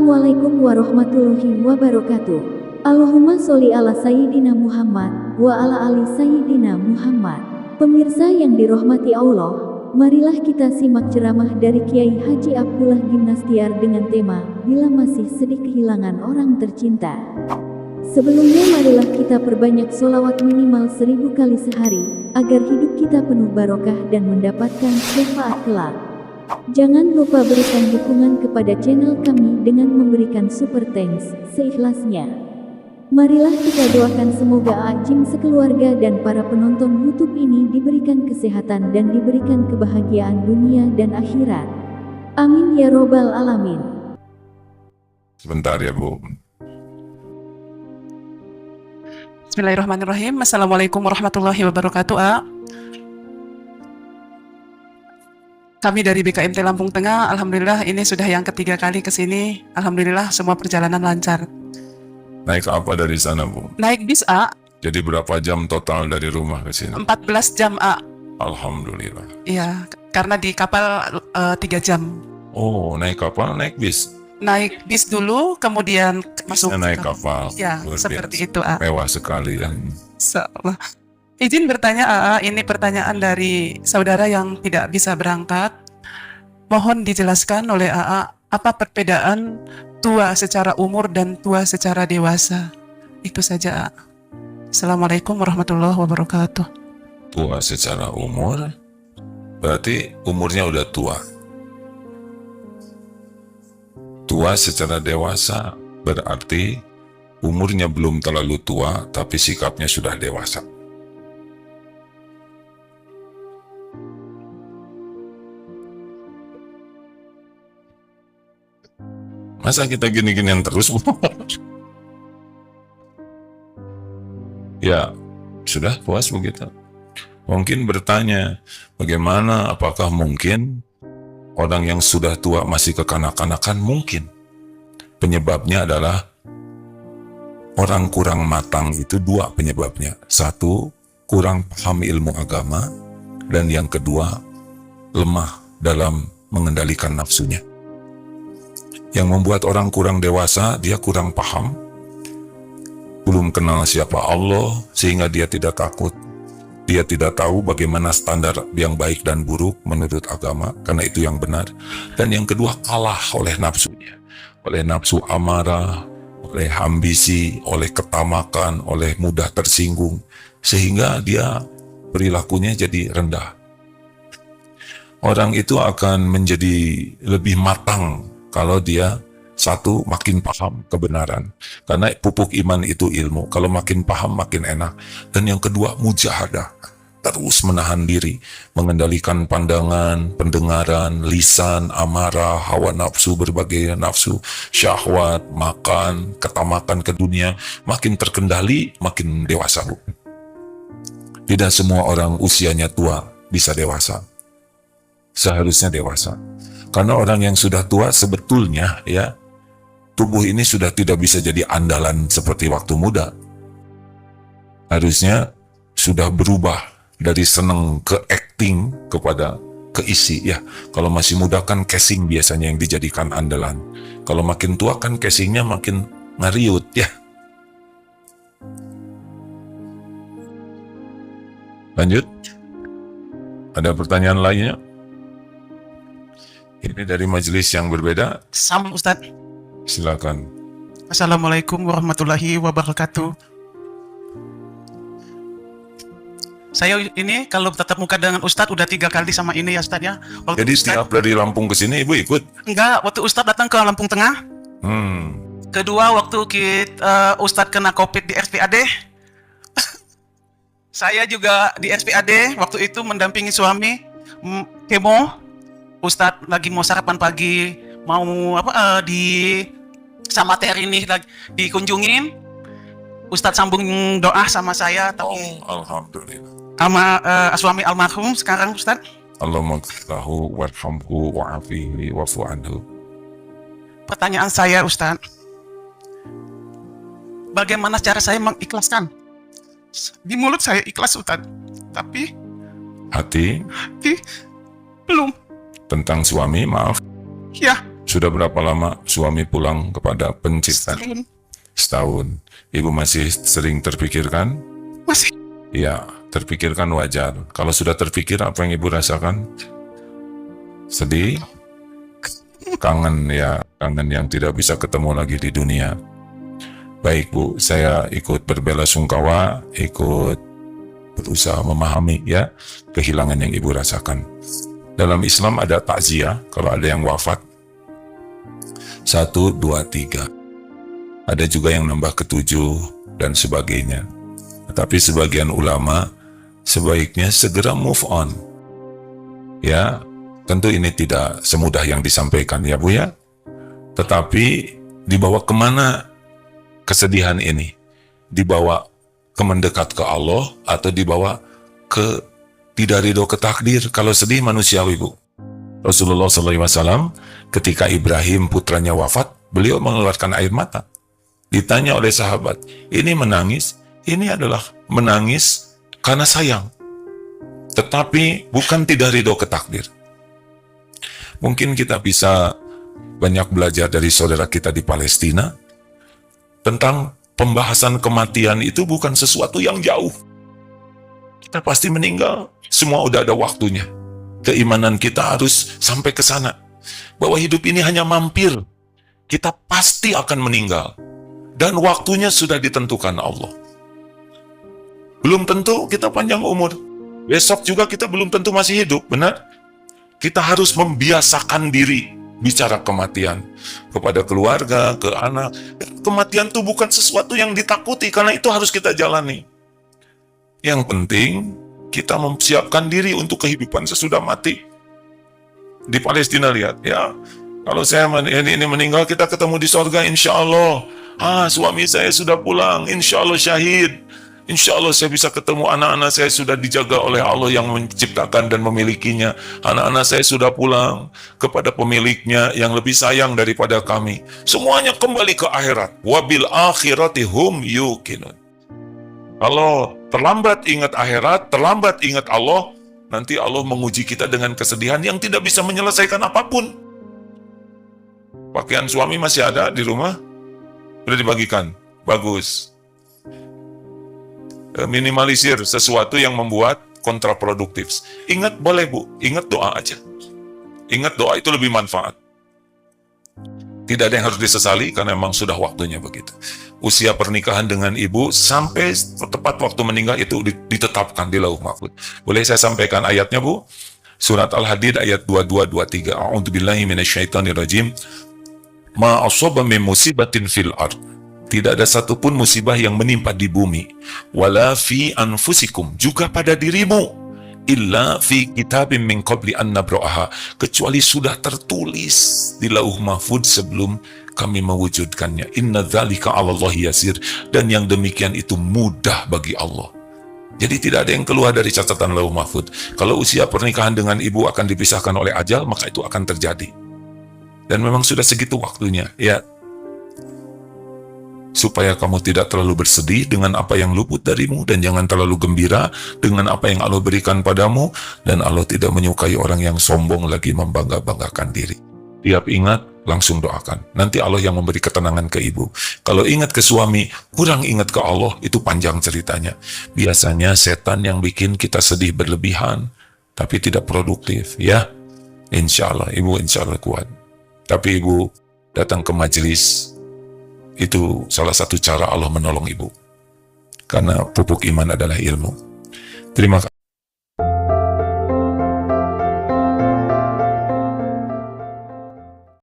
Assalamualaikum warahmatullahi wabarakatuh. Allahumma sholli ala Sayyidina Muhammad wa ala ali Sayyidina Muhammad. Pemirsa yang dirahmati Allah, marilah kita simak ceramah dari Kiai Haji Abdullah Gimnastiar dengan tema Bila Masih Sedih Kehilangan Orang Tercinta. Sebelumnya marilah kita perbanyak sholawat minimal 1000 kali sehari, agar hidup kita penuh barokah dan mendapatkan syafaat kelak. Jangan lupa berikan dukungan kepada channel kami dengan memberikan super thanks seikhlasnya. Marilah kita doakan semoga Ajim sekeluarga dan para penonton YouTube ini diberikan kesehatan dan diberikan kebahagiaan dunia dan akhirat. Amin ya robbal alamin. Sebentar ya Bu. Bismillahirrahmanirrahim. Assalamualaikum warahmatullahi wabarakatuh. Kami dari BKMT Lampung Tengah, alhamdulillah ini sudah yang ketiga kali ke sini. Alhamdulillah semua perjalanan lancar. Naik apa dari sana Bu? Naik bis A. Jadi berapa jam total dari rumah ke sini? 14 jam A. Alhamdulillah. Iya, karena di kapal 3 jam. Oh, naik kapal, naik bis? Naik bis dulu, kemudian masuk Naik kapal. Ya, Luar seperti biasa. itu A. Mewah sekali ya. Insyaallah. Izin bertanya AA, ini pertanyaan dari saudara yang tidak bisa berangkat. Mohon dijelaskan oleh AA, apa perbedaan tua secara umur dan tua secara dewasa? Itu saja AA. Assalamualaikum warahmatullahi wabarakatuh. Tua secara umur, berarti umurnya udah tua. Tua secara dewasa, berarti umurnya belum terlalu tua, tapi sikapnya sudah dewasa. Masa kita gini-ginian terus, Bu? Ya, sudah puas begitu. Mungkin bertanya, bagaimana, apakah mungkin orang yang sudah tua masih kekanak-kanakan? Mungkin. Penyebabnya adalah orang kurang matang, itu dua penyebabnya. Satu, kurang paham ilmu agama, dan yang kedua, lemah dalam mengendalikan nafsunya. Yang membuat orang kurang dewasa, dia kurang paham, belum kenal siapa Allah, sehingga dia tidak takut. Dia tidak tahu bagaimana standar yang baik dan buruk menurut agama, karena itu yang benar. Dan yang kedua, kalah oleh nafsunya, oleh nafsu amarah, oleh ambisi, oleh ketamakan, oleh mudah tersinggung, sehingga dia perilakunya jadi rendah. Orang itu akan menjadi lebih matang kalau dia satu, makin paham kebenaran. Karena pupuk iman itu ilmu. Kalau makin paham, makin enak. Dan yang kedua, mujahadah. Terus menahan diri. Mengendalikan pandangan, pendengaran, lisan, amarah, hawa nafsu, berbagai nafsu, syahwat, makan, ketamakan ke dunia. Makin terkendali, makin dewasa. Tidak semua orang usianya tua bisa dewasa. Seharusnya dewasa. Karena orang yang sudah tua sebetulnya ya, tubuh ini sudah tidak bisa jadi andalan seperti waktu muda. Harusnya sudah berubah dari seneng ke acting kepada keisi ya. Kalau masih muda kan casing biasanya yang dijadikan andalan. Kalau makin tua kan casingnya makin ngariut ya. Lanjut. Ada pertanyaan lainnya? Ini dari majelis yang berbeda. Sama Ustadz. Silakan. Assalamualaikum warahmatullahi wabarakatuh. Saya ini kalau tatap muka dengan Ustadz udah 3 kali sama ini ya Ustadz ya. Waktu Jadi setiap dari Lampung ke sini Ibu ikut? Enggak, waktu Ustadz datang ke Lampung Tengah. Kedua, waktu Ustadz kena COVID di RSPAD. Saya juga di RSPAD waktu itu mendampingi suami kemo. Ustadz lagi mau sarapan pagi, mau di sama materi ini lagi dikunjungin. Ustadz sambung doa sama saya, tapi Alhamdulillah. sama suami almarhum sekarang Ustadz. Allahumma ghfirlahu warhamhu wa'afihi wa'fu anhu. Pertanyaan saya Ustadz, bagaimana cara saya mengikhlaskan? Di mulut saya ikhlas Ustadz, tapi Hati belum. tentang suami, maaf. Ya, Sudah berapa lama suami pulang kepada pencipta? Setahun. Ibu masih sering terpikirkan? Masih. Ya, terpikirkan wajar. Kalau sudah terpikir, apa yang ibu rasakan? Sedih? Kangen ya, kangen yang tidak bisa ketemu lagi di dunia. Baik Bu, saya ikut berbelasungkawa, ikut berusaha memahami ya kehilangan yang ibu rasakan. Dalam Islam ada takziah, kalau ada yang wafat 1, 2, 3. Ada juga yang nambah ke-7 dan sebagainya. Tetapi sebagian ulama sebaiknya segera move on. Ya, tentu ini tidak semudah yang disampaikan ya Bu ya. Tetapi dibawa kemana kesedihan ini? Dibawa ke mendekat ke Allah atau dibawa ke tidak ridho ke takdir? Kalau sedih manusiawi Bu. Rasulullah SAW ketika Ibrahim putranya wafat, beliau mengeluarkan air mata. Ditanya oleh sahabat, ini menangis? Ini adalah menangis karena sayang. Tetapi bukan tidak ridho ke takdir. Mungkin kita bisa banyak belajar dari saudara kita di Palestina tentang pembahasan kematian itu bukan sesuatu yang jauh. Kita pasti meninggal, semua udah ada waktunya. Keimanan kita harus sampai ke sana. Bahwa hidup ini hanya mampir. Kita pasti akan meninggal. Dan waktunya sudah ditentukan Allah. Belum tentu kita panjang umur. Besok juga kita belum tentu masih hidup, benar? Kita harus membiasakan diri bicara kematian. Kepada keluarga, ke anak. Kematian itu bukan sesuatu yang ditakuti, karena itu harus kita jalani. Yang penting, kita mempersiapkan diri untuk kehidupan sesudah mati. Di Palestina lihat, ya, kalau saya ini meninggal, kita ketemu di sorga, insya Allah. Suami saya sudah pulang, insya Allah syahid. Insya Allah saya bisa ketemu anak-anak saya sudah dijaga oleh Allah yang menciptakan dan memilikinya. Anak-anak saya sudah pulang kepada pemiliknya yang lebih sayang daripada kami. Semuanya kembali ke akhirat. Wabil akhirati hum yuqinun. Kalau terlambat ingat akhirat, terlambat ingat Allah, nanti Allah menguji kita dengan kesedihan yang tidak bisa menyelesaikan apapun. Pakaian suami masih ada di rumah? Sudah dibagikan? Bagus. Minimalisir sesuatu yang membuat kontraproduktif. Ingat boleh Bu, ingat doa aja. Ingat doa itu lebih manfaat. Tidak ada yang harus disesali karena memang sudah waktunya begitu. Usia pernikahan dengan ibu sampai tepat waktu meninggal itu ditetapkan di Lauh Mahfuz. Boleh saya sampaikan ayatnya Bu? Surat Al-Hadid ayat 22-23. A'udzubillahi minasyaitonirrajim. Ma asaba min musibatin fil ard. Tidak ada satupun musibah yang menimpa di bumi. Wala fi anfusikum, juga pada dirimu. Illa fi kitabim min qabli an nabra'aha, kecuali sudah tertulis di Lauh Mahfuz sebelum kami mewujudkannya. Inna dzalika 'alallahi yasir, dan yang demikian itu mudah bagi Allah. Jadi tidak ada yang keluar dari catatan Lauh Mahfuz. Kalau usia pernikahan dengan ibu akan dipisahkan oleh ajal, maka itu akan terjadi. Dan memang sudah segitu waktunya, ya. Supaya kamu tidak terlalu bersedih dengan apa yang luput darimu, dan jangan terlalu gembira dengan apa yang Allah berikan padamu, dan Allah tidak menyukai orang yang sombong lagi membangga-banggakan diri. Tiap ingat, langsung doakan. Nanti Allah yang memberi ketenangan ke ibu. Kalau ingat ke suami, kurang ingat ke Allah, itu panjang ceritanya. Biasanya setan yang bikin kita sedih berlebihan, tapi tidak produktif, ya. Insya Allah, ibu insya Allah kuat. Tapi ibu datang ke majelis, itu salah satu cara Allah menolong ibu. Karena pupuk iman adalah ilmu. Terima kasih.